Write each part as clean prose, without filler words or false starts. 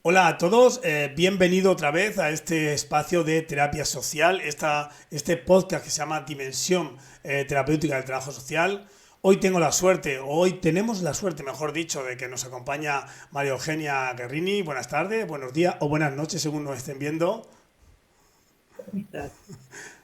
Hola a todos, bienvenido otra vez a este espacio de terapia social, este podcast que se llama Dimensión Terapéutica del Trabajo Social. Hoy tengo la suerte, o hoy tenemos la suerte, mejor dicho, de que nos acompaña María Eugenia Guerrini. Buenas tardes, buenos días o buenas noches según nos estén viendo. ¿Cómo estás?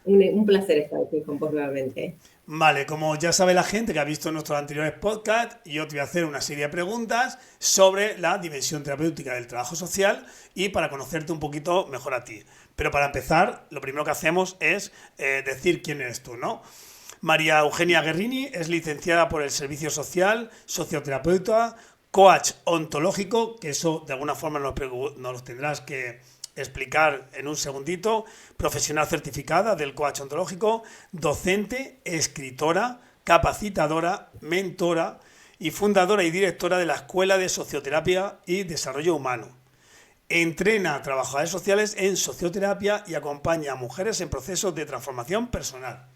Un placer estar aquí con vos nuevamente. Vale, como ya sabe la gente que ha visto nuestros anteriores podcasts, yo te voy a hacer una serie de preguntas sobre la dimensión terapéutica del trabajo social y para conocerte un poquito mejor a ti. Pero para empezar, lo primero que hacemos es decir quién eres tú, ¿no? María Eugenia Guerrini es licenciada por el Servicio Social, socioterapeuta, coach ontológico, que eso de alguna forma nos lo tendrás que explicar en un segundito, profesional certificada del coach ontológico, docente, escritora, capacitadora, mentora y fundadora y directora de la Escuela de Socioterapia y Desarrollo Humano. Entrena a trabajadores sociales en socioterapia y acompaña a mujeres en procesos de transformación personal.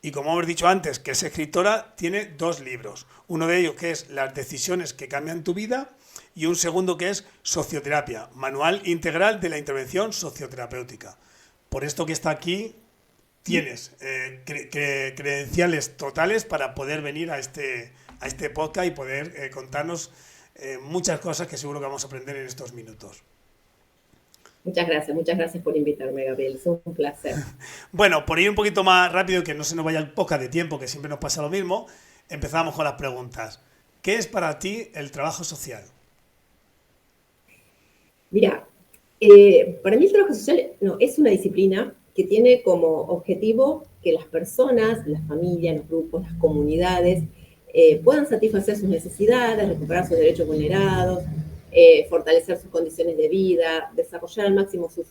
Y como hemos dicho antes, que es escritora, tiene dos libros. Uno de ellos que es Las decisiones que cambian tu vida y un segundo que es Socioterapia, Manual Integral de la Intervención Socioterapéutica. Por esto que está aquí, tienes credenciales totales para poder venir a este podcast y poder contarnos muchas cosas que seguro que vamos a aprender en estos minutos. Muchas gracias por invitarme, Gabriel. Es un placer. Bueno, por ir un poquito más rápido, que no se nos vaya el podcast de tiempo, que siempre nos pasa lo mismo, empezamos con las preguntas. ¿Qué es para ti el trabajo social? Mira, para mí el trabajo social no, es una disciplina que tiene como objetivo que las personas, las familias, los grupos, las comunidades puedan satisfacer sus necesidades, recuperar sus derechos vulnerados, fortalecer sus condiciones de vida, desarrollar al máximo sus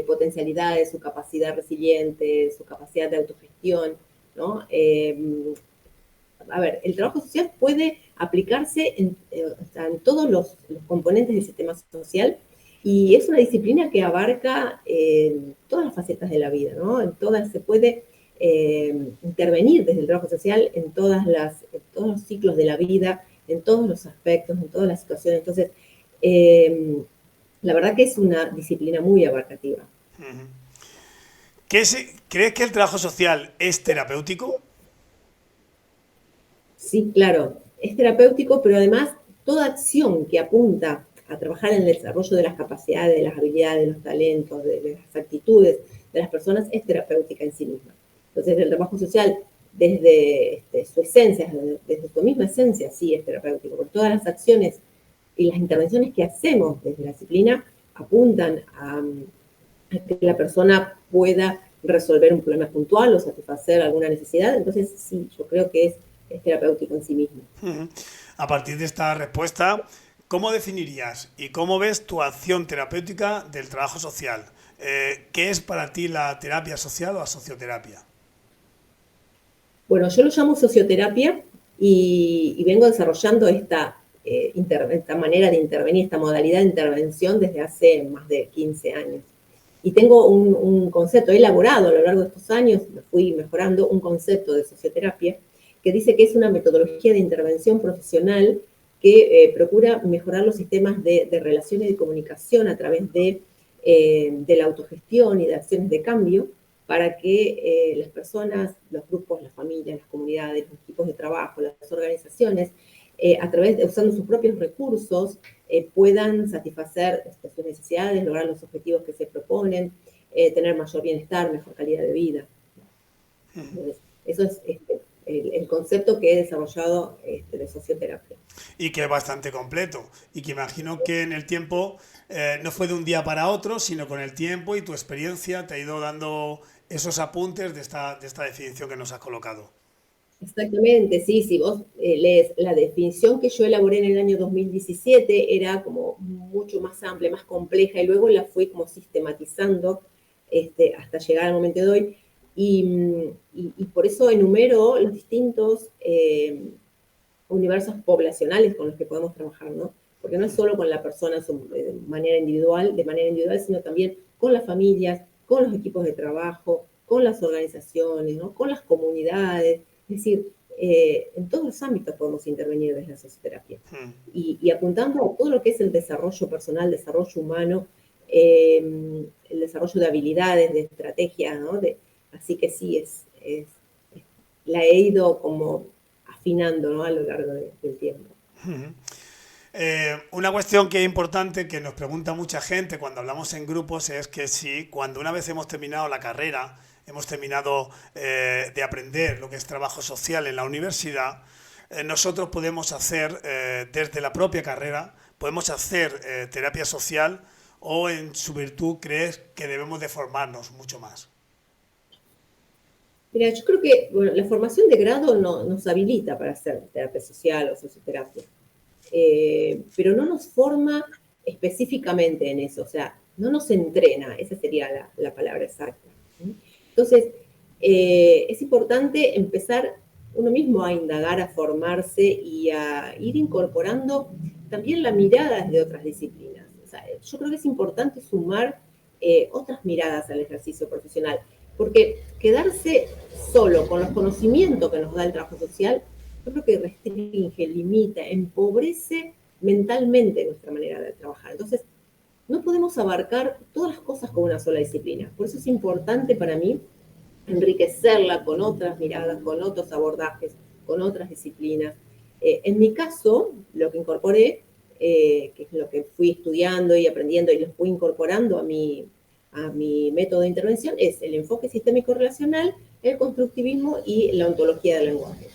potencialidades, su capacidad resiliente, su capacidad de autogestión, ¿no? A ver, el trabajo social puede aplicarse en todos los componentes del sistema social y es una disciplina que abarca todas las facetas de la vida, ¿no? En todas se puede intervenir desde el trabajo social en en todos los ciclos de la vida, en todos los aspectos, en todas las situaciones. Entonces, eh, la verdad que es una disciplina muy abarcativa. ¿Crees que el trabajo social es terapéutico? Sí, claro, es terapéutico, pero además toda acción que apunta a trabajar en el desarrollo de las capacidades, de las habilidades, de los talentos, de las actitudes de las personas es terapéutica en sí misma. Entonces, el trabajo social, desde su esencia, desde su misma esencia, sí es terapéutico, porque todas las acciones y las intervenciones que hacemos desde la disciplina apuntan a que la persona pueda resolver un problema puntual o satisfacer alguna necesidad. Entonces, sí, yo creo que es terapéutico en sí mismo. A partir de esta respuesta, ¿cómo definirías y cómo ves tu acción terapéutica del trabajo social? ¿Qué es para ti la terapia social o la socioterapia? Bueno, yo lo llamo socioterapia y vengo desarrollando esta manera de intervenir, esta modalidad de intervención desde hace más de 15 años. Y tengo un concepto, he elaborado a lo largo de estos años, lo fui mejorando, un concepto de socioterapia que dice que es una metodología de intervención profesional que procura mejorar los sistemas de relación y de comunicación a través de la autogestión y de acciones de cambio para que las personas, los grupos, las familias, las comunidades, los equipos de trabajo, las organizaciones, usando sus propios recursos, puedan satisfacer sus necesidades, lograr los objetivos que se proponen, tener mayor bienestar, mejor calidad de vida. Entonces, eso es el concepto que he desarrollado de socioterapia. Y que es bastante completo. Y que imagino que en el tiempo no fue de un día para otro, sino con el tiempo y tu experiencia te ha ido dando esos apuntes de esta definición que nos has colocado. Exactamente, sí, si vos lees la definición que yo elaboré en el año 2017 era como mucho más amplia, más compleja y luego la fui como sistematizando hasta llegar al momento de hoy y por eso enumero los distintos universos poblacionales con los que podemos trabajar, ¿no? Porque no es solo con la persona de manera individual, sino también con las familias, con los equipos de trabajo, con las organizaciones, ¿no? Con las comunidades. Es decir, en todos los ámbitos podemos intervenir desde la socioterapia. Mm. Y apuntando a todo lo que es el desarrollo personal, desarrollo humano, el desarrollo de habilidades, de estrategias, ¿no? Así que sí, la he ido como afinando, ¿no? A lo largo del tiempo. Una cuestión que es importante, que nos pregunta mucha gente cuando hablamos en grupos, es que si cuando una vez hemos terminado la carrera, hemos terminado de aprender lo que es trabajo social en la universidad, nosotros podemos hacer desde la propia carrera, podemos hacer terapia social, o en su virtud crees que debemos de formarnos mucho más. Mira, yo creo que bueno, la formación de grado nos habilita para hacer terapia social o socioterapia, pero no nos forma específicamente en eso, o sea, no nos entrena, esa sería la palabra exacta. Entonces, es importante empezar uno mismo a indagar, a formarse y a ir incorporando también la mirada de otras disciplinas. O sea, yo creo que es importante sumar otras miradas al ejercicio profesional, porque quedarse solo con los conocimientos que nos da el trabajo social, yo creo que restringe, limita, empobrece mentalmente nuestra manera de trabajar. Entonces, no podemos abarcar todas las cosas con una sola disciplina. Por eso es importante para mí enriquecerla con otras miradas, con otros abordajes, con otras disciplinas. En mi caso, lo que incorporé, que es lo que fui estudiando y aprendiendo y lo fui incorporando a mi método de intervención, es el enfoque sistémico relacional, el constructivismo y la ontología del lenguaje.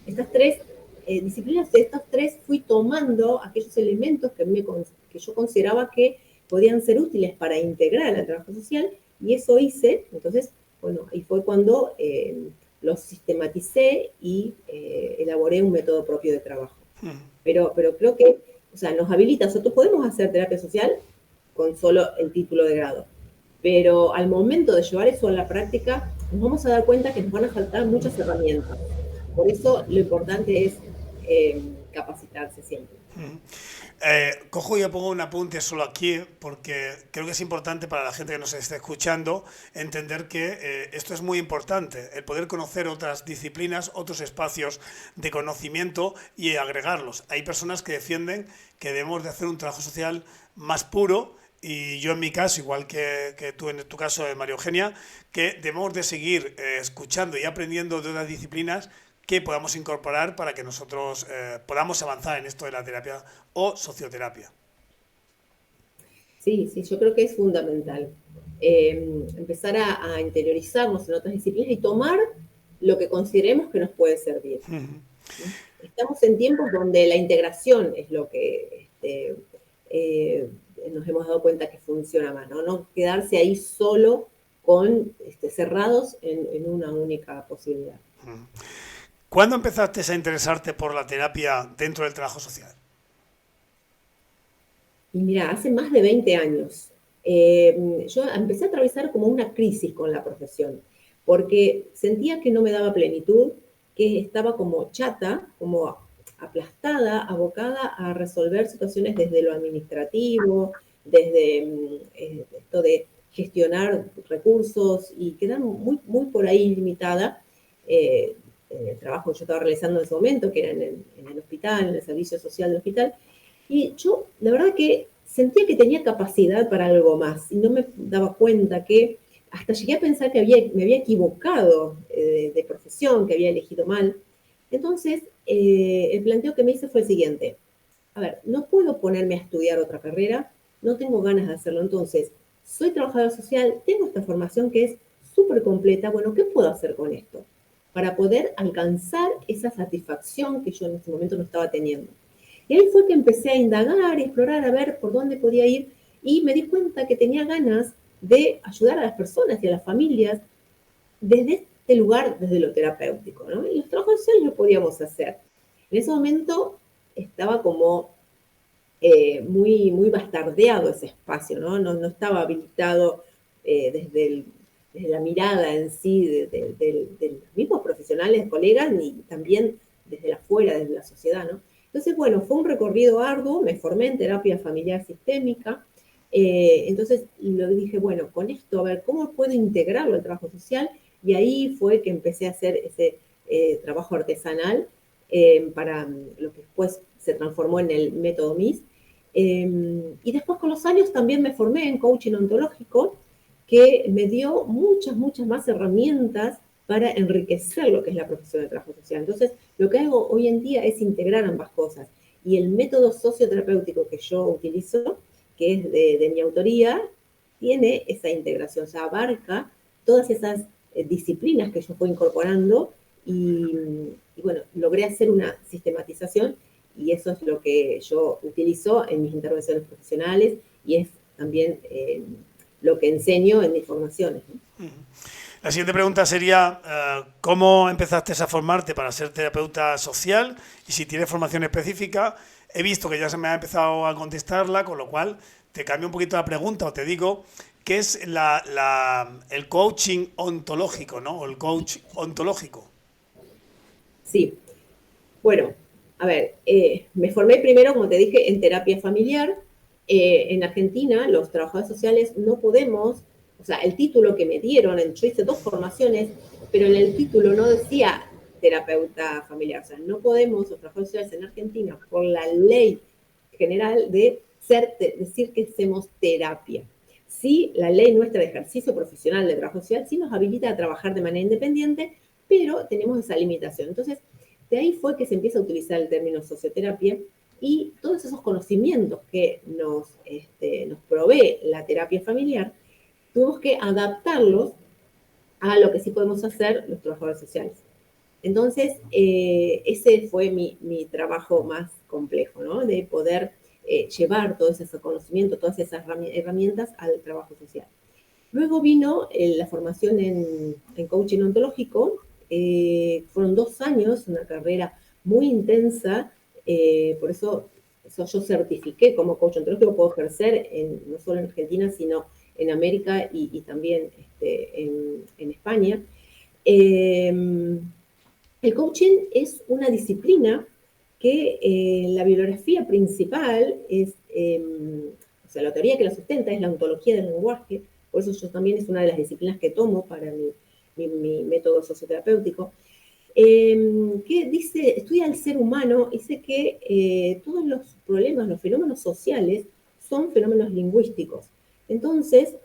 Estas tres disciplinas, de estas tres fui tomando aquellos elementos que yo consideraba que podían ser útiles para integrar al trabajo social, y eso hice. Entonces, bueno, ahí fue cuando los sistematicé y elaboré un método propio de trabajo. Pero creo que, o sea, nos habilita, nosotros podemos hacer terapia social con solo el título de grado, pero al momento de llevar eso a la práctica, nos vamos a dar cuenta que nos van a faltar muchas herramientas. Por eso lo importante es capacitarse siempre. Cojo y pongo un apunte solo aquí porque creo que es importante para la gente que nos esté escuchando entender que esto es muy importante, el poder conocer otras disciplinas, otros espacios de conocimiento y agregarlos. Hay personas que defienden que debemos de hacer un trabajo social más puro, y yo en mi caso, igual que tú en tu caso, María Eugenia, que debemos de seguir escuchando y aprendiendo de otras disciplinas que podamos incorporar para que nosotros podamos avanzar en esto de la terapia o socioterapia. Sí, sí, yo creo que es fundamental empezar a interiorizarnos en otras disciplinas y tomar lo que consideremos que nos puede servir. Estamos en tiempos donde la integración es lo que nos hemos dado cuenta que funciona más, ¿no? No quedarse ahí solo cerrados en una única posibilidad. ¿Cuándo empezaste a interesarte por la terapia dentro del trabajo social? Y mira, hace más de 20 años. Yo empecé a atravesar como una crisis con la profesión, porque sentía que no me daba plenitud, que estaba como chata, como aplastada, abocada a resolver situaciones desde lo administrativo, desde esto de gestionar recursos, y quedar muy, muy por ahí limitada en el trabajo que yo estaba realizando en ese momento, que era en el hospital, en el servicio social del hospital. Y yo, la verdad que sentía que tenía capacidad para algo más y no me daba cuenta que hasta llegué a pensar que me había equivocado de profesión, que había elegido mal. Entonces, el planteo que me hice fue el siguiente. A ver, no puedo ponerme a estudiar otra carrera, no tengo ganas de hacerlo. Entonces, soy trabajadora social, tengo esta formación que es súper completa. Bueno, ¿qué puedo hacer con esto? Para poder alcanzar esa satisfacción que yo en ese momento no estaba teniendo. Y ahí fue que empecé a indagar y explorar, a ver por dónde podía ir, y me di cuenta que tenía ganas de ayudar a las personas y a las familias desde este lugar, desde lo terapéutico, ¿no? Y los trabajos sociales lo podíamos hacer. En ese momento estaba como muy, muy bastardeado ese espacio, ¿no? No estaba habilitado desde la mirada en sí de los mismos profesionales, colegas, ni también desde afuera, desde la sociedad, ¿no? Entonces, bueno, fue un recorrido arduo, me formé en terapia familiar sistémica, entonces lo dije, bueno, con esto, a ver, ¿cómo puedo integrarlo al trabajo social? Y ahí fue que empecé a hacer trabajo artesanal para lo que después se transformó en el método MIS. Y después con los años también me formé en coaching ontológico, que me dio muchas más herramientas para enriquecer lo que es la profesión de trabajo social. Entonces, lo que hago hoy en día es integrar ambas cosas. Y el método socioterapéutico que yo utilizo, que es de mi autoría, tiene esa integración, o sea, abarca todas esas disciplinas que yo fui incorporando y bueno, logré hacer una sistematización y eso es lo que yo utilizo en mis intervenciones profesionales y es también lo que enseño en mis formaciones, ¿no? La siguiente pregunta sería, ¿cómo empezaste a formarte para ser terapeuta social? Y si tienes formación específica, he visto que ya se me ha empezado a contestarla, con lo cual te cambio un poquito la pregunta o te digo qué es el coaching ontológico, ¿no? O el coach ontológico. Sí, bueno, a ver, me formé primero, como te dije, en terapia familiar. En Argentina, los trabajadores sociales no podemos, o sea, el título que me dieron, yo hice 2 formaciones, pero en el título no decía terapeuta familiar. O sea, no podemos, los trabajadores sociales en Argentina, por la ley general, decir que hacemos terapia. Sí, la ley nuestra de ejercicio profesional de trabajo social sí nos habilita a trabajar de manera independiente, pero tenemos esa limitación. Entonces, de ahí fue que se empieza a utilizar el término socioterapia y todos esos conocimientos que nos provee la terapia familiar, tuvimos que adaptarlos a lo que sí podemos hacer los trabajadores sociales. Entonces, ese fue mi trabajo más complejo, ¿no? De poder llevar todo ese conocimiento, todas esas herramientas al trabajo social. Luego vino la formación en coaching ontológico. Fueron 2 años, una carrera muy intensa, por eso yo certifiqué como coach ontológico, puedo ejercer no solo en Argentina, sino en América y también en España. El coaching es una disciplina que la bibliografía principal es, o sea, la teoría que la sustenta es la ontología del lenguaje, por eso yo también es una de las disciplinas que tomo para mi método socioterapéutico, que estudia al ser humano, dice que todos los problemas, los fenómenos sociales son fenómenos lingüísticos. Entonces,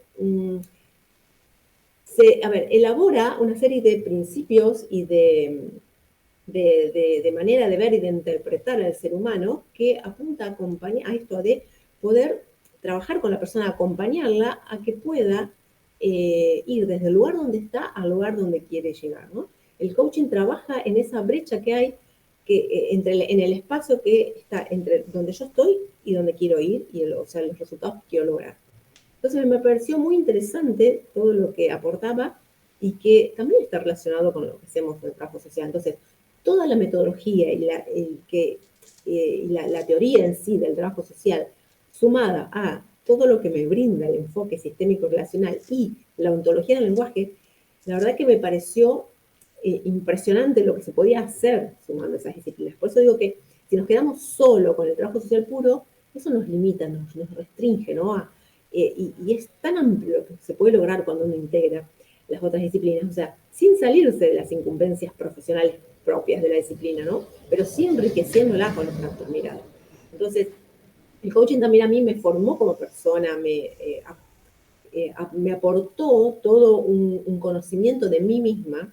elabora una serie de principios y de manera de ver y de interpretar al ser humano que apunta a esto de poder trabajar con la persona, acompañarla a que pueda ir desde el lugar donde está al lugar donde quiere llegar, ¿no? El coaching trabaja en esa brecha que hay en el espacio que está entre donde yo estoy y donde quiero ir, o sea, los resultados que quiero lograr. Entonces me pareció muy interesante todo lo que aportaba y que también está relacionado con lo que hacemos en el trabajo social. Entonces, toda la metodología y la teoría en sí del trabajo social, sumada a todo lo que me brinda el enfoque sistémico relacional y la ontología del lenguaje, la verdad que me pareció impresionante lo que se podía hacer sumando esas disciplinas. Por eso digo que si nos quedamos solo con el trabajo social puro, eso nos limita, nos restringe, ¿no? Y es tan amplio lo que se puede lograr cuando uno integra las otras disciplinas, o sea, sin salirse de las incumbencias profesionales propias de la disciplina, ¿no? Pero sí enriqueciéndola con nuestra mirada. Entonces, el coaching también a mí me formó como persona, me aportó todo un conocimiento de mí misma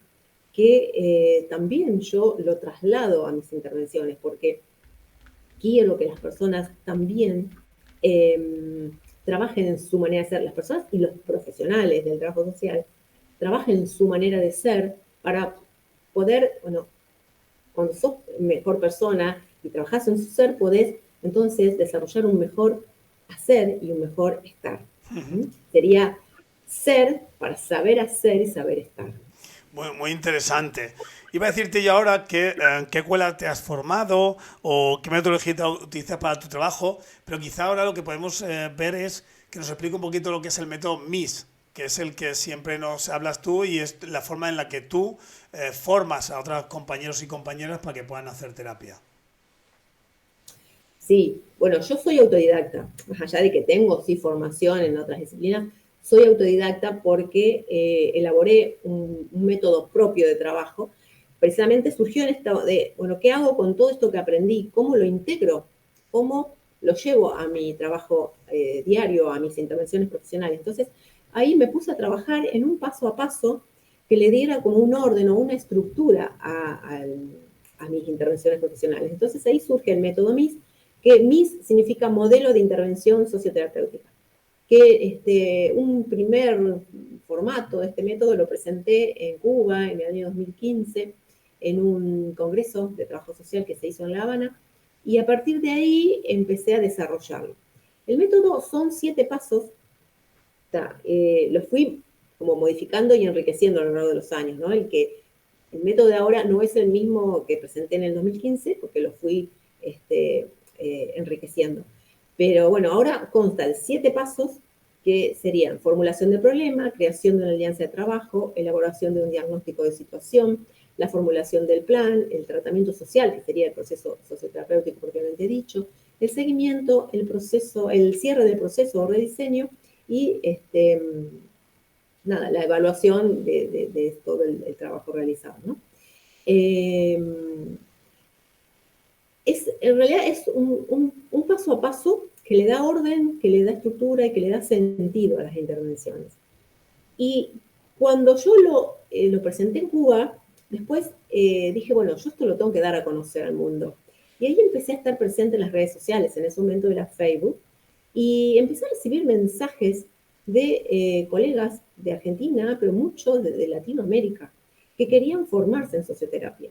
que también yo lo traslado a mis intervenciones, porque quiero que las personas también trabajen en su manera de ser, las personas y los profesionales del trabajo social, trabajen en su manera de ser para poder, bueno, cuando sos mejor persona y trabajás en su ser, podés entonces desarrollar un mejor hacer y un mejor estar. Sería ser para saber hacer y saber estar. Muy interesante. Iba a decirte yo ahora en qué escuela te has formado o qué metodología utilizas para tu trabajo, pero quizá ahora lo que podemos ver es que nos explique un poquito lo que es el método MIS, que es el que siempre nos hablas tú y es la forma en la que tú formas a otros compañeros y compañeras para que puedan hacer terapia. Sí, bueno, yo soy autodidacta, más allá de que tengo sí formación en otras disciplinas, soy autodidacta porque elaboré un método propio de trabajo precisamente surgió en esto de, bueno, ¿qué hago con todo esto que aprendí? ¿Cómo lo integro? ¿Cómo lo llevo a mi trabajo diario, a mis intervenciones profesionales? Entonces, ahí me puse a trabajar en un paso a paso que le diera como un orden o una estructura a mis intervenciones profesionales. Entonces, ahí surge el método MIS, que MIS significa Modelo de Intervención Socioterapéutica, que un primer formato de este método lo presenté en Cuba en el año 2015 en un congreso de trabajo social que se hizo en La Habana, y a partir de ahí empecé a desarrollarlo. El método son 7 pasos, lo fui como modificando y enriqueciendo a lo largo de los años, ¿no? El método de ahora no es el mismo que presenté en el 2015, porque lo fui enriqueciendo. Pero bueno, ahora consta de 7 pasos que serían formulación de problema, creación de una alianza de trabajo, elaboración de un diagnóstico de situación, la formulación del plan, el tratamiento social, que sería el proceso socioterapéutico propiamente dicho, el seguimiento, el proceso, el cierre del proceso o rediseño y nada, la evaluación de todo el trabajo realizado, ¿no? En realidad es un paso a paso que le da orden, que le da estructura y que le da sentido a las intervenciones. Y cuando yo lo presenté en Cuba, después dije, bueno, yo esto lo tengo que dar a conocer al mundo. Y ahí empecé a estar presente en las redes sociales, en ese momento era Facebook, y empecé a recibir mensajes de colegas de Argentina, pero muchos de Latinoamérica, que querían formarse en socioterapia.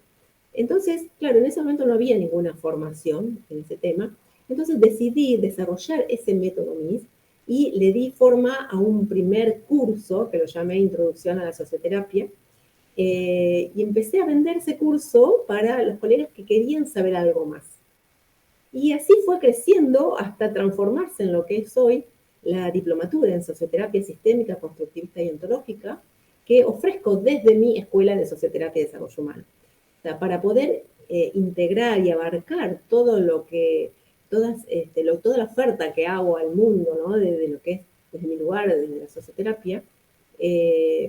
Entonces, claro, en ese momento no había ninguna formación en ese tema, entonces decidí desarrollar ese método MIS y le di forma a un primer curso, que lo llamé Introducción a la Socioterapia, y empecé a vender ese curso para los colegas que querían saber algo más. Y así fue creciendo hasta transformarse en lo que es hoy la diplomatura en socioterapia sistémica, constructivista y ontológica, que ofrezco desde mi Escuela de Socioterapia y Desarrollo Humano. O sea, para poder integrar y abarcar todo lo que, toda la oferta que hago al mundo, ¿no? Desde lo que es, desde mi lugar, desde la socioterapia,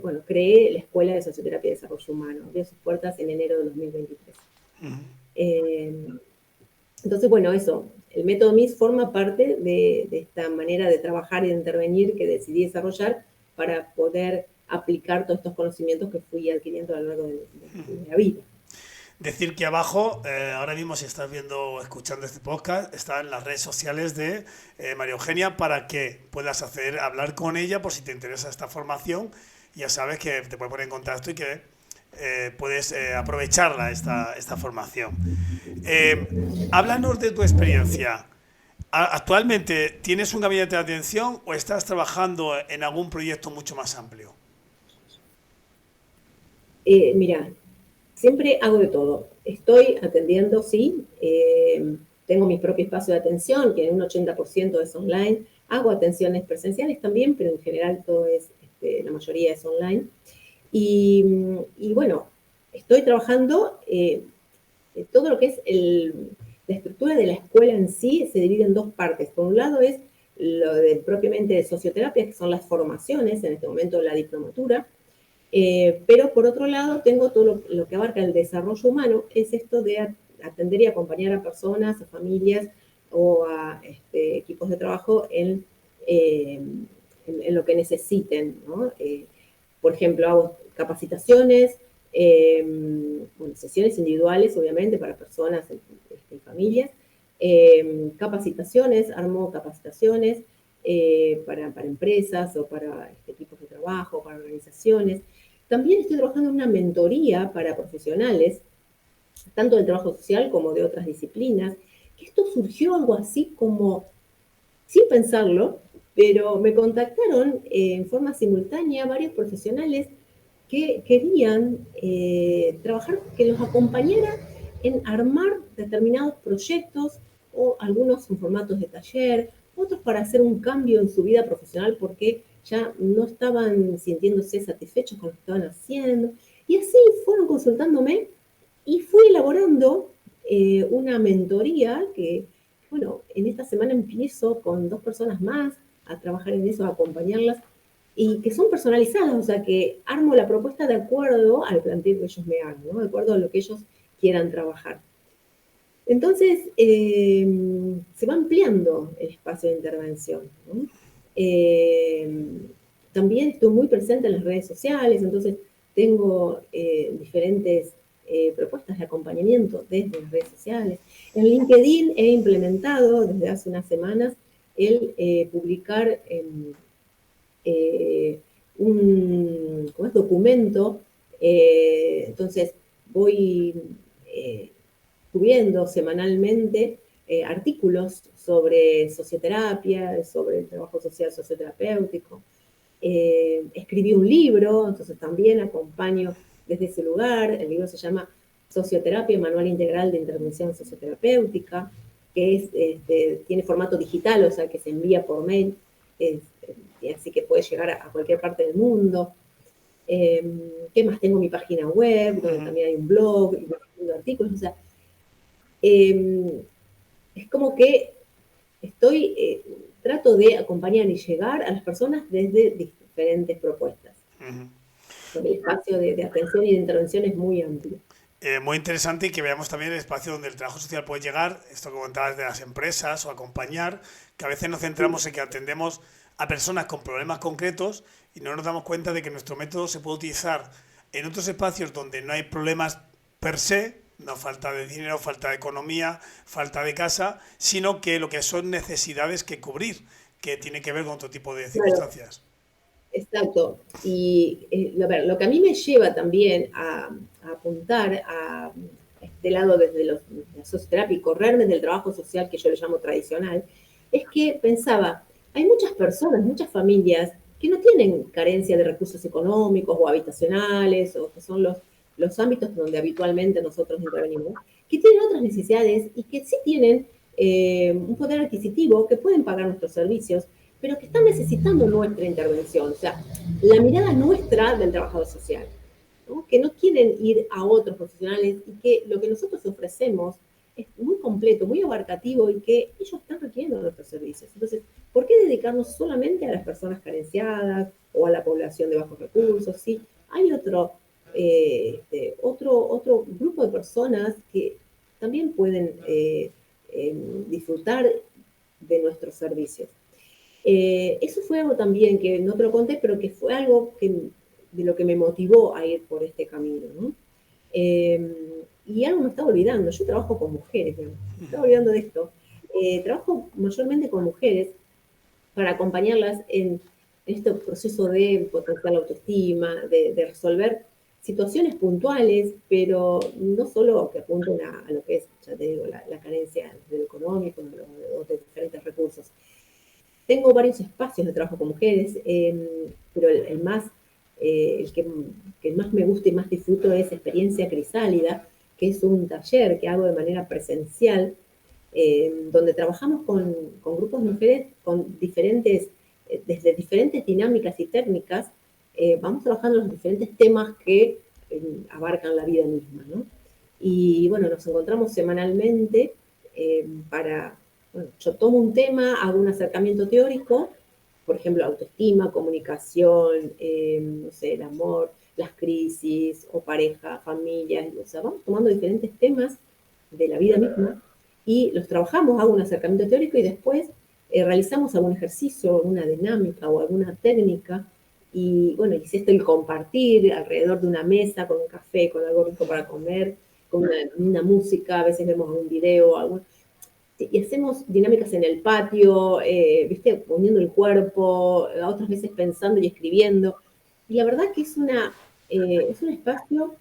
bueno, creé la Escuela de Socioterapia y Desarrollo Humano. Abrió sus puertas en enero de 2023. Entonces, bueno, eso, el método MIS forma parte de esta manera de trabajar y de intervenir que decidí desarrollar para poder aplicar todos estos conocimientos que fui adquiriendo a lo largo de la vida. Decir que abajo, ahora mismo si estás viendo o escuchando este podcast, están las redes sociales de María Eugenia para que puedas acceder a hablar con ella por si te interesa esta formación. Ya sabes que te puedes poner en contacto y que puedes aprovecharla esta formación. Háblanos de tu experiencia. ¿Actualmente tienes un gabinete de atención o estás trabajando en algún proyecto mucho más amplio? Mira, siempre hago de todo. Estoy atendiendo, sí. Tengo mi propio espacio de atención, que en un 80% es online. Hago atenciones presenciales también, pero en general todo es, la mayoría es online. Y bueno, estoy trabajando, todo lo que es la estructura de la escuela en sí se divide en 2 partes. Por un lado es lo de propiamente de socioterapia, que son las formaciones, en este momento la diplomatura, pero por otro lado tengo todo lo que abarca el desarrollo humano, es esto de atender y acompañar a personas, a familias o a equipos de trabajo en lo que necesiten, ¿no? Por ejemplo, hago capacitaciones, bueno, sesiones individuales, obviamente, para personas y familias, capacitaciones, armo capacitaciones para empresas o para equipos de trabajo, para organizaciones. También estoy trabajando en una mentoría para profesionales, tanto del trabajo social como de otras disciplinas, que esto surgió algo así como, sin pensarlo, pero me contactaron en forma simultánea varios profesionales que querían trabajar, que los acompañara en armar determinados proyectos, o algunos en formatos de taller, otros para hacer un cambio en su vida profesional porque ya no estaban sintiéndose satisfechos con lo que estaban haciendo. Y así fueron consultándome y fui elaborando una mentoría que, bueno, en esta semana empiezo con 2 personas más a trabajar en eso, a acompañarlas. y que son personalizadas, o sea, que armo la propuesta de acuerdo al planteo que ellos me hagan, ¿no? De acuerdo a lo que ellos quieran trabajar. Entonces, se va ampliando el espacio de intervención, ¿no? También estoy muy presente en las redes sociales, entonces tengo diferentes propuestas de acompañamiento desde las redes sociales. En LinkedIn he implementado desde hace unas semanas el publicar un documento, entonces voy subiendo semanalmente artículos sobre socioterapia, sobre el trabajo social socioterapéutico. Escribí un libro, entonces también acompaño desde ese lugar. El libro se llama Socioterapia, Manual Integral de Intervención Socioterapéutica, que tiene formato digital, o sea, que se envía por mail, así que puede llegar a cualquier parte del mundo. ¿Qué más? Tengo mi página web, donde también hay un blog, y voy artículos, o sea, es como que trato de acompañar y llegar a las personas desde diferentes propuestas. El espacio de atención y de intervención es muy amplio. Muy interesante, y que veamos también el espacio donde el trabajo social puede llegar, esto que comentabas de las empresas o acompañar, que a veces nos centramos en que atendemos a personas con problemas concretos y no nos damos cuenta de que nuestro método se puede utilizar en otros espacios donde no hay problemas per se, no falta de dinero, falta de economía, falta de casa, sino que lo que son necesidades que cubrir, que tiene que ver con otro tipo de circunstancias. Claro. Exacto. Y lo que a mí me lleva también a apuntar a este lado desde la socioterapia y correrme del trabajo social que yo le llamo tradicional, es que pensaba, hay muchas personas, muchas familias que no tienen carencia de recursos económicos o habitacionales, o que son los ámbitos donde habitualmente nosotros intervenimos, que tienen otras necesidades y que sí tienen un poder adquisitivo, que pueden pagar nuestros servicios, pero que están necesitando nuestra intervención, o sea, la mirada nuestra del trabajador social, ¿no? Que no quieren ir a otros profesionales y que lo que nosotros ofrecemos es muy completo, muy abarcativo y que ellos están requiriendo nuestros servicios. Entonces, ¿por qué dedicarnos solamente a las personas carenciadas o a la población de bajos recursos? Sí, hay otro grupo de personas que también pueden disfrutar de nuestros servicios. Eso fue algo también que no te lo conté, pero que fue algo de lo que me motivó a ir por este camino, ¿no? Y algo me estaba olvidando, yo trabajo con mujeres, ¿no? Me estaba olvidando de esto. Trabajo mayormente con mujeres para acompañarlas en este proceso de potenciar la autoestima, de resolver situaciones puntuales, pero no solo que apunten a lo que es, ya te digo, la carencia de lo económico o de diferentes recursos. Tengo varios espacios de trabajo con mujeres, pero el que más me gusta y más disfruto es Experiencia Crisálida, que es un taller que hago de manera presencial, donde trabajamos con grupos de mujeres con desde diferentes dinámicas y técnicas, vamos trabajando los diferentes temas que abarcan la vida misma, ¿no? Y bueno, nos encontramos semanalmente para... Bueno, yo tomo un tema, hago un acercamiento teórico, por ejemplo, autoestima, comunicación, no sé, el amor, las crisis, o pareja, familia, o sea, vamos tomando diferentes temas de la vida misma y los trabajamos, hago un acercamiento teórico y después realizamos algún ejercicio, alguna dinámica o alguna técnica, y bueno, y si esto el compartir alrededor de una mesa, con un café, con algo rico para comer, con una música, a veces vemos algún video, y hacemos dinámicas en el patio, ¿viste? Poniendo el cuerpo, otras veces pensando y escribiendo. Y la verdad que es un espacio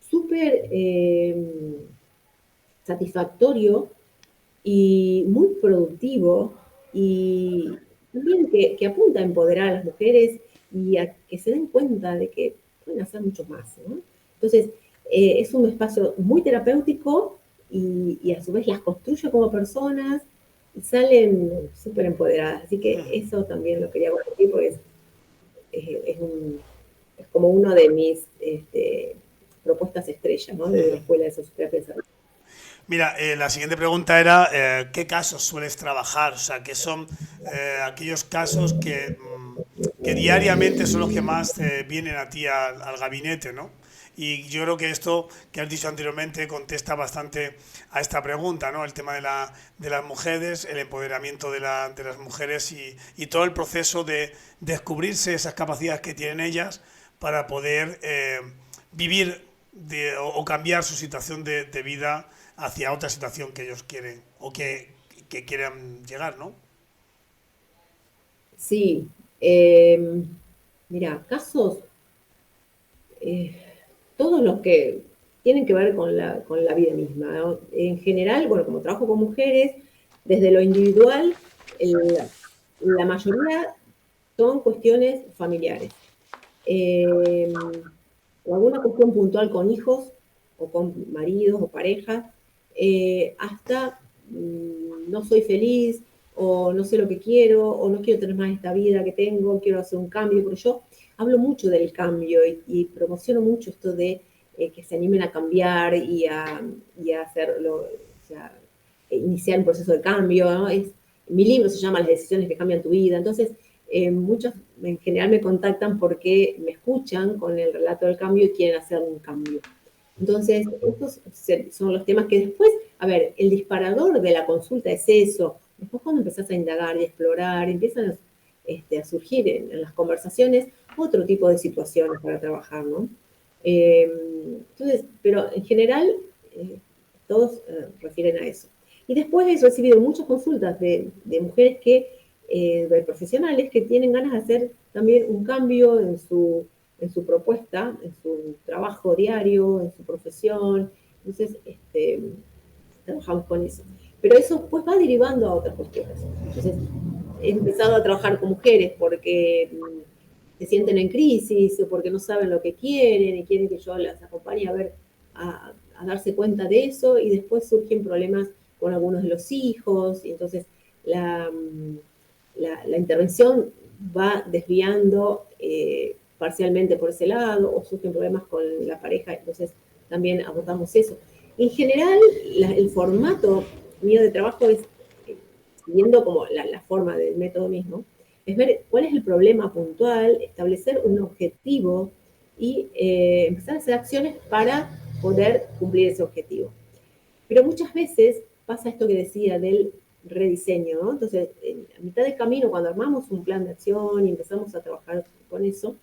súper satisfactorio y muy productivo, y también que apunta a empoderar a las mujeres y a que se den cuenta de que pueden hacer mucho más, ¿no? Entonces, es un espacio muy terapéutico y a su vez las construye como personas y salen súper empoderadas. Así que eso también lo quería compartir porque es como uno de mis propuestas estrellas, ¿no? De la Escuela de Socioterapia. Mira, la siguiente pregunta era, ¿qué casos sueles trabajar? O sea, ¿qué son aquellos casos que diariamente son los que más vienen a ti al gabinete, ¿no? Y yo creo que esto que has dicho anteriormente contesta bastante a esta pregunta, ¿no? El tema de las mujeres, el empoderamiento de las mujeres y todo el proceso de descubrirse esas capacidades que tienen ellas para poder vivir o cambiar su situación de vida hacia otra situación que ellos quieren o que quieran llegar, ¿no? Sí, mira, casos, eh, todos los que tienen que ver con la vida misma, ¿no? En general, bueno, como trabajo con mujeres, desde lo individual, la mayoría son cuestiones familiares. O alguna cuestión puntual con hijos, o con maridos o parejas, hasta no soy feliz, o no sé lo que quiero, o no quiero tener más esta vida que tengo, quiero hacer un cambio, pero yo hablo mucho del cambio y promociono mucho esto de que se animen a cambiar y a hacerlo, o sea, iniciar un proceso de cambio, ¿no? Mi libro se llama Las decisiones que cambian tu vida, entonces muchos en general me contactan porque me escuchan con el relato del cambio y quieren hacer un cambio. Entonces, estos son los temas que después, a ver, el disparador de la consulta es eso. Después cuando empezás a indagar y explorar, empiezan a surgir en las conversaciones otro tipo de situaciones para trabajar, ¿no? Entonces, pero en general, todos refieren a eso. Y después he recibido muchas consultas de mujeres de profesionales que tienen ganas de hacer también un cambio en su propuesta, en su trabajo diario, en su profesión. Entonces, trabajamos con eso. Pero eso pues va derivando a otras cuestiones. Entonces, he empezado a trabajar con mujeres porque se sienten en crisis o porque no saben lo que quieren y quieren que yo las acompañe a ver, a darse cuenta de eso, y después surgen problemas con algunos de los hijos, y entonces la intervención va desviando parcialmente por ese lado, o surgen problemas con la pareja, entonces también abordamos eso. En general, el formato mío de trabajo es, siguiendo como la forma del método mismo, es ver cuál es el problema puntual, establecer un objetivo y empezar a hacer acciones para poder cumplir ese objetivo. Pero muchas veces pasa esto que decía del rediseño, ¿no? Entonces, a mitad de camino, cuando armamos un plan de acción y empezamos a trabajar con eso,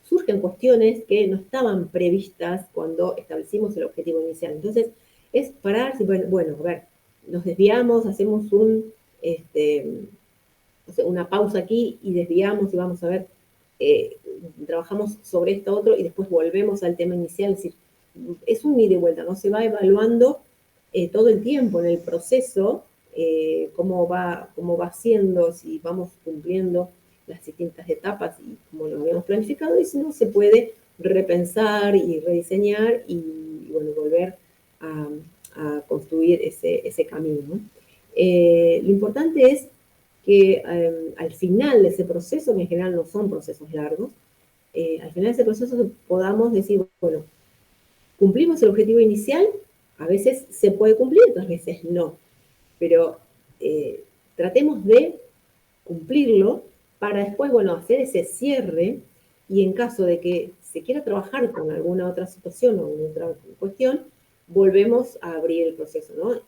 surgen cuestiones que no estaban previstas cuando establecimos el objetivo inicial. Entonces, es parar, bueno, a ver, nos desviamos, hacemos una pausa aquí y desviamos y vamos a ver, trabajamos sobre esto otro y después volvemos al tema inicial, es decir, es un ida y vuelta, ¿no? Se va evaluando todo el tiempo en el proceso, cómo va siendo, si vamos cumpliendo las distintas etapas y como lo habíamos planificado, y si no, se puede repensar y rediseñar y bueno, volver a construir ese camino, ¿no? Lo importante es que al final de ese proceso, que en general no son procesos largos, al final de ese proceso podamos decir, bueno, cumplimos el objetivo inicial, a veces se puede cumplir, otras veces no, pero tratemos de cumplirlo para después, bueno, hacer ese cierre, y en caso de que se quiera trabajar con alguna otra situación o otra cuestión, volvemos a abrir el proceso, ¿no?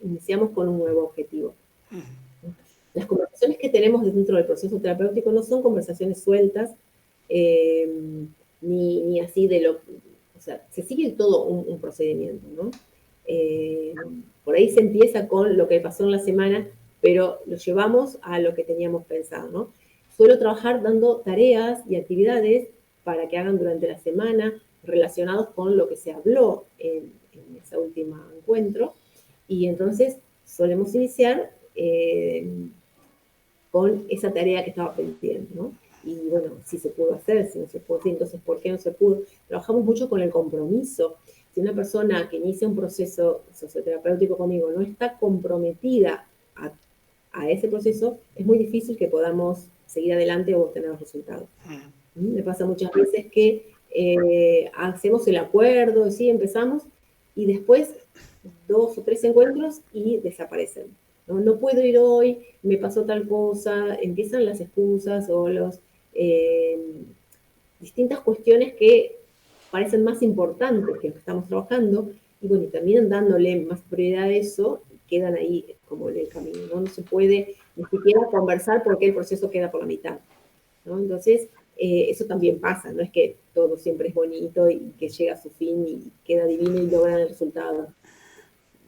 Iniciamos con un nuevo objetivo. Las conversaciones que tenemos dentro del proceso terapéutico no son conversaciones sueltas, ni así de lo... O sea, se sigue todo un procedimiento, ¿no? Por ahí se empieza con lo que pasó en la semana, pero lo llevamos a lo que teníamos pensado, ¿no? Suelo trabajar dando tareas y actividades para que hagan durante la semana relacionados con lo que se habló en ese último encuentro, y entonces solemos iniciar con esa tarea que estaba pendiente, ¿no? Y bueno, si se pudo hacer, si no se pudo hacer, entonces ¿por qué no se pudo? Trabajamos mucho con el compromiso. Si una persona que inicia un proceso socioterapéutico conmigo no está comprometida a ese proceso, es muy difícil que podamos seguir adelante o obtener los resultados. Me pasa muchas veces que hacemos el acuerdo, sí, empezamos, y después 2 o 3 encuentros y desaparecen. No, no puedo ir hoy, me pasó tal cosa, empiezan las excusas o los distintas cuestiones que parecen más importantes que lo que estamos trabajando, y bueno, y terminan dándole más prioridad a eso, y quedan ahí como en el camino, ¿no? No se puede ni siquiera conversar porque el proceso queda por la mitad, ¿no? Entonces, eso también pasa, no es que todo siempre es bonito y que llega a su fin y queda divino y logran el resultado.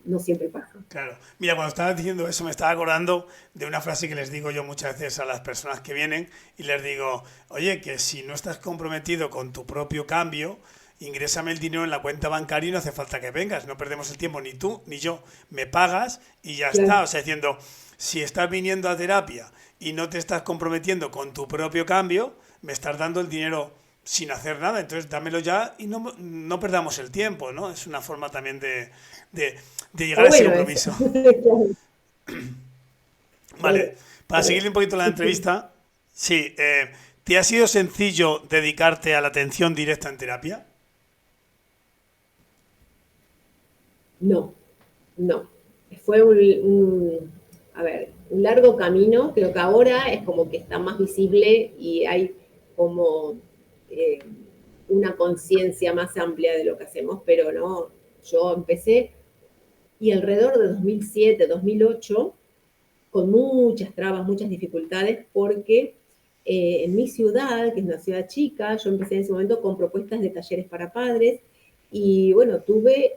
No siempre pasa. Claro. Mira, cuando estabas diciendo eso me estaba acordando de una frase que les digo yo muchas veces a las personas que vienen y les digo, oye, que si no estás comprometido con tu propio cambio, ingrésame el dinero en la cuenta bancaria y no hace falta que vengas, no perdemos el tiempo ni tú ni yo, me pagas y ya está. Claro. O sea, diciendo, si estás viniendo a terapia y no te estás comprometiendo con tu propio cambio, me estás dando el dinero sin hacer nada, entonces dámelo ya y no perdamos el tiempo, ¿no? Es una forma también de, de Está llegar a ese bueno eso. compromiso. Claro. Vale, para seguirle un poquito la Sí, sí. entrevista, sí, ¿te ha sido sencillo dedicarte a la atención directa en terapia? No, no. Fue a ver, un largo camino. Creo que ahora es como que está más visible y hay como eh, una conciencia más amplia de lo que hacemos, pero no, yo empecé y alrededor de 2007, 2008, con muchas trabas, muchas dificultades, porque en mi ciudad, que es una ciudad chica, yo empecé en ese momento con propuestas de talleres para padres y bueno, tuve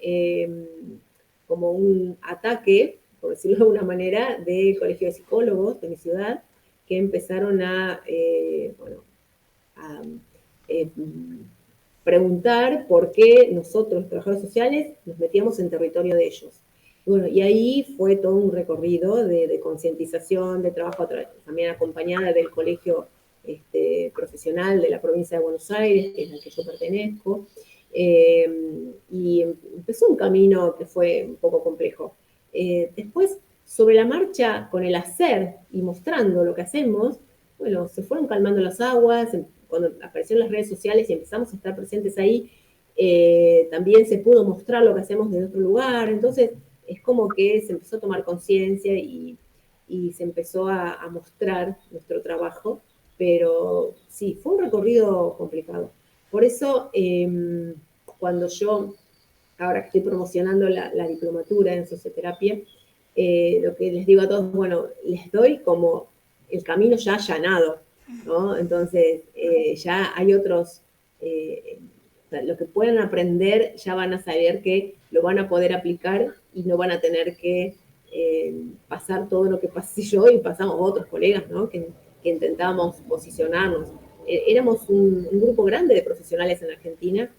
como un ataque, por decirlo de alguna manera, del Colegio de Psicólogos de mi ciudad, que empezaron bueno, a eh, preguntar por qué nosotros, los trabajadores sociales, nos metíamos en territorio de ellos. Bueno, y ahí fue todo un recorrido de concientización, de trabajo también acompañada del colegio profesional de la provincia de Buenos Aires, que es al que yo pertenezco, y empezó un camino que fue un poco complejo. Después, sobre la marcha, con el hacer y mostrando lo que hacemos, bueno, se fueron calmando las aguas, cuando aparecieron las redes sociales y empezamos a estar presentes ahí, también se pudo mostrar lo que hacemos desde otro lugar, entonces es como que se empezó a tomar conciencia y se empezó a mostrar nuestro trabajo, pero sí, fue un recorrido complicado. Por eso, cuando yo, ahora que estoy promocionando la diplomatura en socioterapia, lo que les digo a todos, bueno, les doy como el camino ya allanado, ¿no? Entonces, ya hay otros, lo que puedan aprender, ya van a saber que lo van a poder aplicar y no van a tener que pasar todo lo que pasé yo y pasamos otros colegas, ¿no? Que intentábamos posicionarnos. Éramos un grupo grande de profesionales en Argentina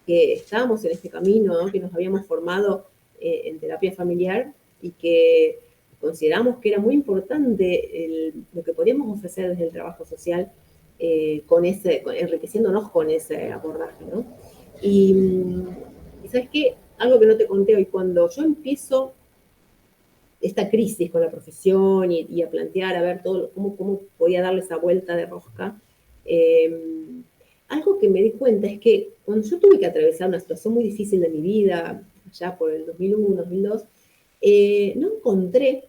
que estábamos en este camino, ¿no? Que nos habíamos formado en terapia familiar y que consideramos que era muy importante lo que podíamos ofrecer desde el trabajo social, enriqueciéndonos con ese abordaje, ¿no? Y ¿sabes qué? Algo que no te conté hoy, cuando yo empiezo esta crisis con la profesión y a plantear, a ver todo, cómo podía darle esa vuelta de rosca, algo que me di cuenta es que cuando yo tuve que atravesar una situación muy difícil de mi vida, allá por el 2001, 2002, no encontré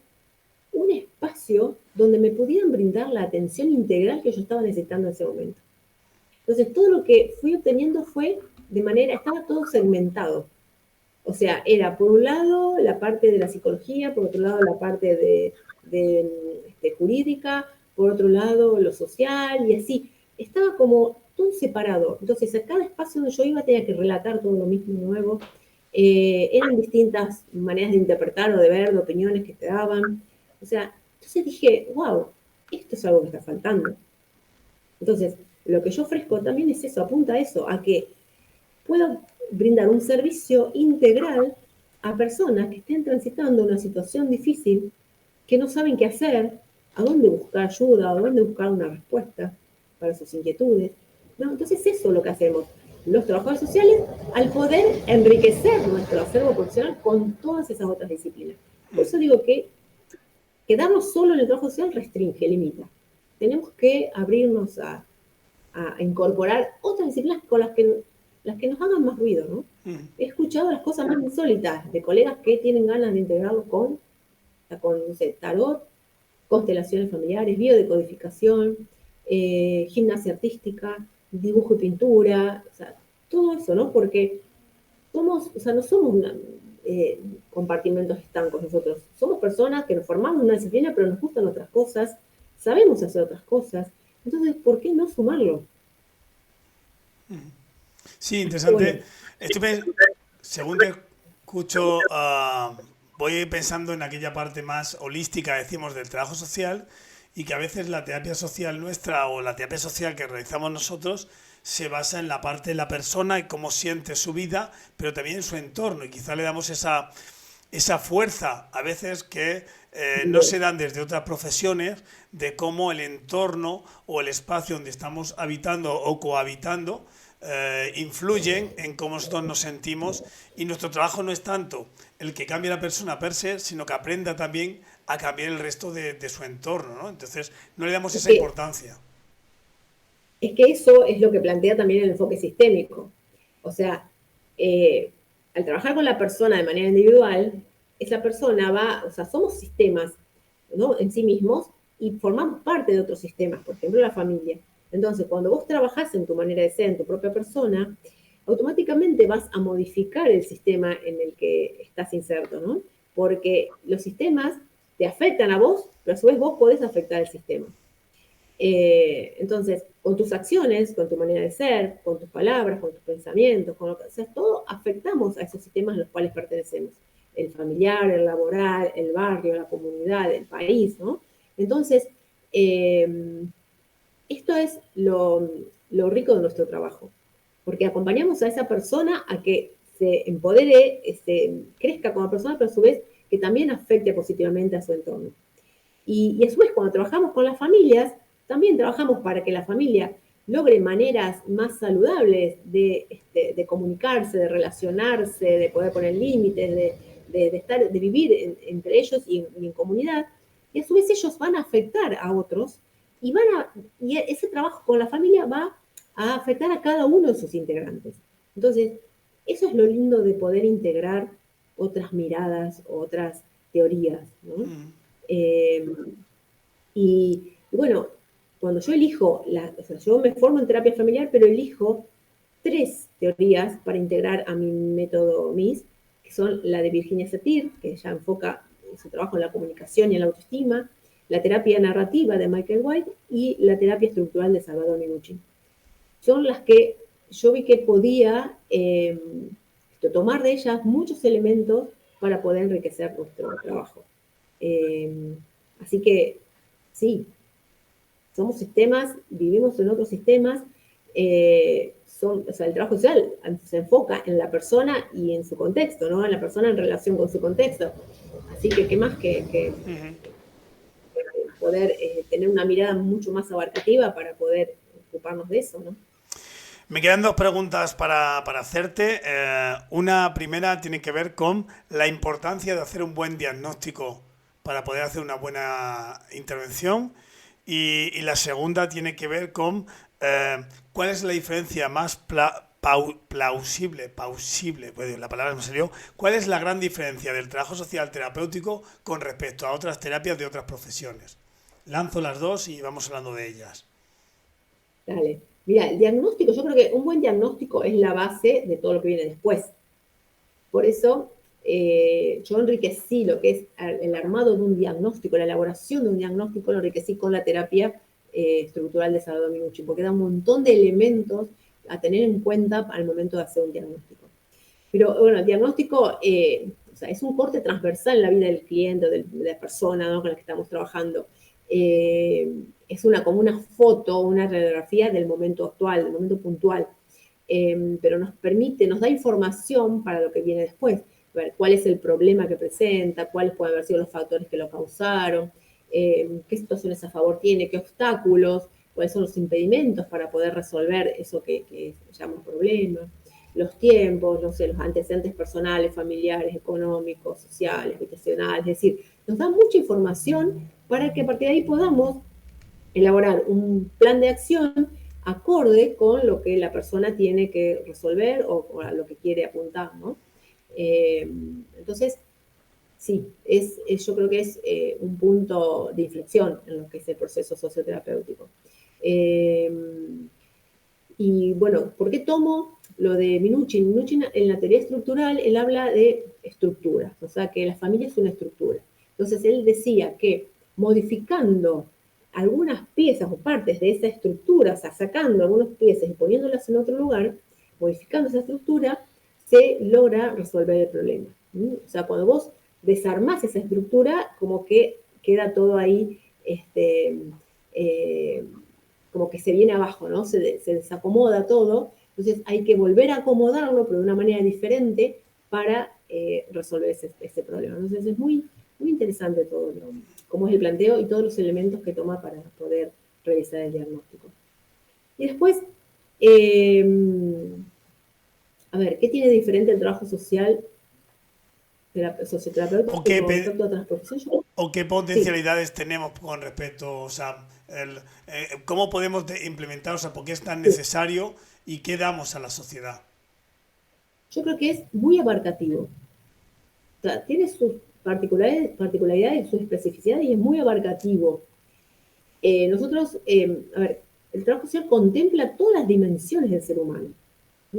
un espacio donde me pudieran brindar la atención integral que yo estaba necesitando en ese momento. Entonces, todo lo que fui obteniendo fue estaba todo segmentado. O sea, era por un lado la parte de la psicología, por otro lado la parte de jurídica, por otro lado lo social y así. Estaba como todo separado. Entonces, a cada espacio donde yo iba tenía que relatar todo lo mismo nuevo. Eran distintas maneras de interpretar o de ver, de opiniones que te daban. O sea, entonces dije, wow, esto es algo que está faltando. Entonces, lo que yo ofrezco también es eso, apunta a eso, a que puedo brindar un servicio integral a personas que estén transitando una situación difícil, que no saben qué hacer, a dónde buscar ayuda, a dónde buscar una respuesta para sus inquietudes. ¿No? Entonces, eso es lo que hacemos los trabajadores sociales al poder enriquecer nuestro acervo profesional con todas esas otras disciplinas. Por eso digo que quedarnos solo en el trabajo social restringe, limita. Tenemos que abrirnos a incorporar otras disciplinas con las que nos hagan más ruido, ¿no? He escuchado las cosas más insólitas de colegas que tienen ganas de integrarlo con hasta con, no sé, tarot, constelaciones familiares, biodecodificación, gimnasia artística, dibujo y pintura, o sea, todo eso, ¿no? Porque somos, o sea, no somos compartimentos estancos nosotros, somos personas que nos formamos en una disciplina, pero nos gustan otras cosas, sabemos hacer otras cosas, entonces, ¿por qué no sumarlo? Sí, Bueno, interesante. Según te escucho, voy pensando en aquella parte más holística, decimos, del trabajo social y que a veces la terapia social nuestra o la terapia social que realizamos nosotros se basa en la parte de la persona y cómo siente su vida, pero también en su entorno y quizá le damos esa fuerza a veces que no se dan desde otras profesiones de cómo el entorno o el espacio donde estamos habitando o cohabitando influyen en cómo nosotros nos sentimos y nuestro trabajo no es tanto el que cambie la persona per se, sino que aprenda también a cambiar el resto de su entorno, ¿no? Entonces no le damos es esa que, importancia. es que eso es lo que plantea también el enfoque sistémico. O sea, eh, al trabajar con la persona de manera individual, esa persona va, o sea, somos sistemas, ¿no? En sí mismos y formamos parte de otros sistemas, por ejemplo, la familia. Entonces, cuando vos trabajás en tu manera de ser, en tu propia persona, automáticamente vas a modificar el sistema en el que estás inserto, ¿no? Porque los sistemas te afectan a vos, pero a su vez vos podés afectar al sistema. Entonces, con tus acciones, con tu manera de ser, con tus palabras, con tus pensamientos, con lo que, o sea, todo afectamos a esos sistemas a los cuales pertenecemos. El familiar, el laboral, el barrio, la comunidad, el país, ¿no? Entonces, esto es lo rico de nuestro trabajo, porque acompañamos a esa persona a que se empodere, crezca como persona, pero a su vez que también afecte positivamente a su entorno. Y a su vez, cuando trabajamos con las familias, también trabajamos para que la familia logre maneras más saludables de comunicarse, de relacionarse, de poder poner límites, de vivir entre ellos y en comunidad. Y a su vez ellos van a afectar a otros y ese trabajo con la familia va a afectar a cada uno de sus integrantes. Entonces, eso es lo lindo de poder integrar otras miradas, otras teorías, ¿no? Eh, y bueno, cuando yo elijo, o sea, yo me formo en terapia familiar, pero elijo 3 teorías para integrar a mi método MIS, que son la de Virginia Satir, que ya enfoca su trabajo en la comunicación y en la autoestima, la terapia narrativa de Michael White y la terapia estructural de Salvador Minuchin. Son las que yo vi que podía tomar de ellas muchos elementos para poder enriquecer nuestro trabajo. Así que sí, somos sistemas, vivimos en otros sistemas, o sea, el trabajo social se enfoca en la persona y en su contexto, ¿no? En la persona en relación con su contexto. Así que, ¿qué más que poder tener una mirada mucho más abarcativa para poder ocuparnos de eso, ¿no? Me quedan dos preguntas para hacerte. Una primera tiene que ver con la importancia de hacer un buen diagnóstico para poder hacer una buena intervención. Y la segunda tiene que ver con cuál es la diferencia más plausible, pues la palabra me salió, cuál es la gran diferencia del trabajo social terapéutico con respecto a otras terapias de otras profesiones. Lanzo las dos y vamos hablando de ellas. Dale. Mira, el diagnóstico, yo creo que un buen diagnóstico es la base de todo lo que viene después. Por eso yo enriquecí lo que es el armado de un diagnóstico, la elaboración de un diagnóstico, lo enriquecí con la terapia estructural de Salvador Minuchin, porque da un montón de elementos a tener en cuenta al momento de hacer un diagnóstico. Pero bueno, el diagnóstico o sea, es un corte transversal en la vida del cliente, de la persona, ¿no?, con la que estamos trabajando. Es como una foto, una radiografía del momento actual, del momento puntual. Pero nos permite, nos da información para lo que viene después, ver cuál es el problema que presenta, cuáles pueden haber sido los factores que lo causaron, qué situaciones a favor tiene, qué obstáculos, cuáles son los impedimentos para poder resolver eso que se llama un problema, los tiempos, no sé, los antecedentes personales, familiares, económicos, sociales, habitacionales, es decir, nos da mucha información para que a partir de ahí podamos elaborar un plan de acción acorde con lo que la persona tiene que resolver o a lo que quiere apuntar, ¿no? Entonces, sí, yo creo que es un punto de inflexión en lo que es el proceso socioterapéutico. Eh, y bueno, ¿por qué tomo lo de Minuchin? Minuchin en la teoría estructural, él habla de estructuras, o sea, que la familia es una estructura. Entonces, él decía que modificando algunas piezas o partes de esa estructura, o sea, sacando algunas piezas y poniéndolas en otro lugar, modificando esa estructura, se logra resolver el problema. O sea, cuando vos desarmás esa estructura, como que queda todo ahí, eh, como que se viene abajo, ¿no? Se desacomoda todo, entonces hay que volver a acomodarlo, pero de una manera diferente para resolver ese problema. Entonces es muy, muy interesante todo, cómo es el planteo y todos los elementos que toma para poder realizar el diagnóstico. Y después, a ver, ¿qué tiene diferente el trabajo social socioterapeuta ¿O con respecto a otras profesiones? o qué Sí, potencialidades tenemos con respecto, o sea, cómo podemos implementar, o sea, por qué es tan sí. necesario y qué damos a la sociedad? Yo creo que es muy abarcativo. O sea, tiene sus particularidades, sus especificidades y es muy abarcativo. Nosotros, a ver, el trabajo social contempla todas las dimensiones del ser humano.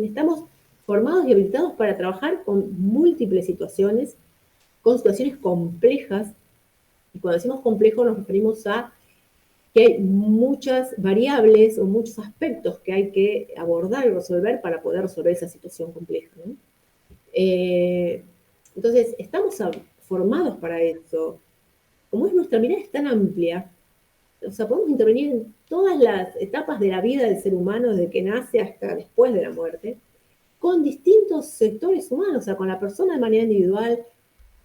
Estamos formados y habilitados para trabajar con múltiples situaciones, con situaciones complejas, y cuando decimos complejo nos referimos a que hay muchas variables o muchos aspectos que hay que abordar y resolver para poder resolver esa situación compleja, ¿no? Eh, entonces, estamos formados para eso. Como es nuestra mirada es tan amplia, o sea, podemos intervenir en todas las etapas de la vida del ser humano, desde que nace hasta después de la muerte, con distintos sectores humanos, o sea, con la persona de manera individual,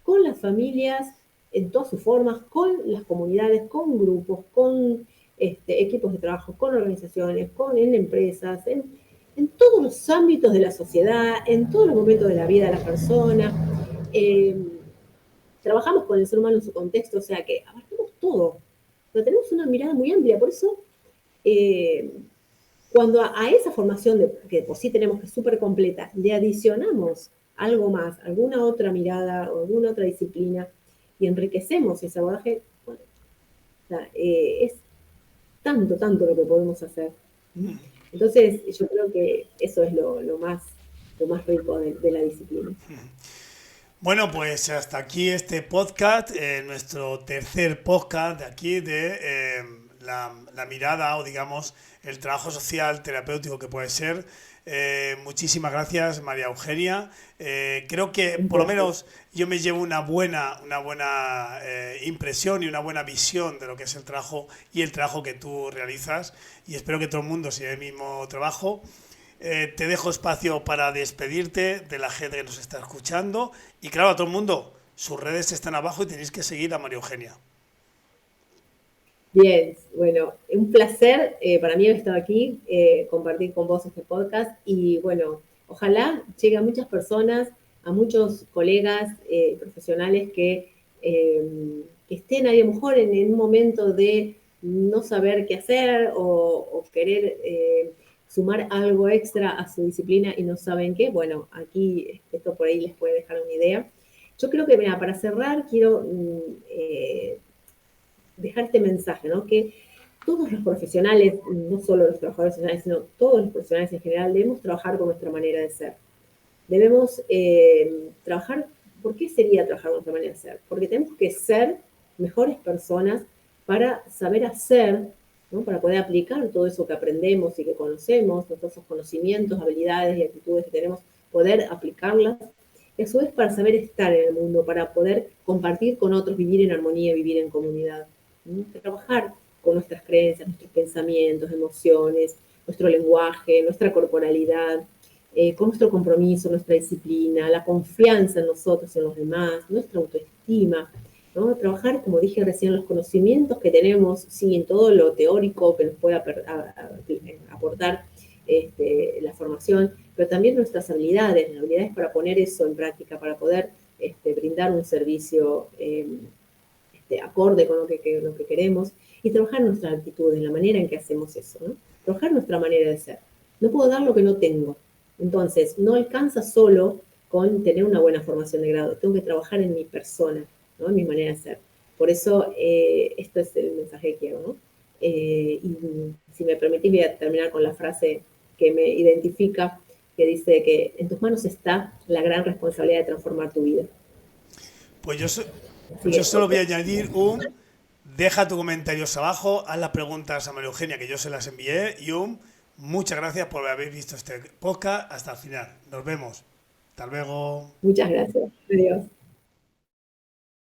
con las familias en todas sus formas, con las comunidades, con grupos, con equipos de trabajo, con organizaciones, en empresas, en todos los ámbitos de la sociedad, en todos los momentos de la vida de la persona. Eh, Trabajamos con el ser humano en su contexto, o sea que abarcamos todo. Pero tenemos una mirada muy amplia, por eso eh, cuando a esa formación que por sí tenemos que es súper completa, le adicionamos algo más, alguna otra mirada o alguna otra disciplina y enriquecemos ese abordaje, bueno, o sea, es tanto, tanto lo que podemos hacer. Entonces, yo creo que eso es lo más rico de la disciplina. Bueno, pues hasta aquí este podcast, nuestro tercer podcast de aquí de la mirada o digamos el trabajo social terapéutico que puede ser. Muchísimas gracias, María Eugenia. Creo que Un por lo placer. menos yo me llevo una buena impresión y una buena visión de lo que es el trabajo y el trabajo que tú realizas y espero que todo el mundo siga el mismo trabajo. Te dejo espacio para despedirte de la gente que nos está escuchando. Y claro, a todo el mundo, sus redes están abajo y tenéis que seguir a María Eugenia. Bien, bueno, un placer para mí haber estado aquí, compartir con vos este podcast y bueno, ojalá llegue a muchas personas, a muchos colegas profesionales que estén ahí a lo mejor en un momento de no saber qué hacer o querer sumar algo extra a su disciplina y no saben qué. Bueno, aquí esto por ahí les puede dejar una idea. Yo creo que, mira, para cerrar, quiero dejar este mensaje, ¿no? Que todos los profesionales, no solo los trabajadores sociales, sino todos los profesionales en general, debemos trabajar con nuestra manera de ser. Debemos trabajar, ¿por qué sería trabajar con nuestra manera de ser? Porque tenemos que ser mejores personas para saber hacer, ¿no? Para poder aplicar todo eso que aprendemos y que conocemos, todos esos conocimientos, habilidades y actitudes que tenemos, poder aplicarlas. Y a su vez para saber estar en el mundo, para poder compartir con otros, vivir en armonía, vivir en comunidad. Trabajar con nuestras creencias, nuestros pensamientos, emociones, nuestro lenguaje, nuestra corporalidad, con nuestro compromiso, nuestra disciplina, la confianza en nosotros, en los demás, nuestra autoestima, ¿no? Trabajar, como dije recién, los conocimientos que tenemos, sí, en todo lo teórico que nos puede aportar la formación, pero también nuestras habilidades para poner eso en práctica, para poder brindar un servicio acorde con lo que queremos y trabajar nuestra actitud, en la manera en que hacemos eso, ¿no? Trabajar nuestra manera de ser. No puedo dar lo que no tengo. Entonces, no alcanza solo con tener una buena formación de grado, tengo que trabajar en mi persona, ¿no? En mi manera de ser. Por eso, esto es el mensaje que quiero, ¿no? Y si me permitís, voy a terminar con la frase que me identifica, que dice que en tus manos está la gran responsabilidad de transformar tu vida. Pues yo, Así yo que, solo voy a añadir un, deja tus comentarios abajo, haz las preguntas a María Eugenia que yo se las envié y un, muchas gracias por haber visto este podcast hasta el final. Nos vemos. Hasta luego. muchas gracias. Adiós.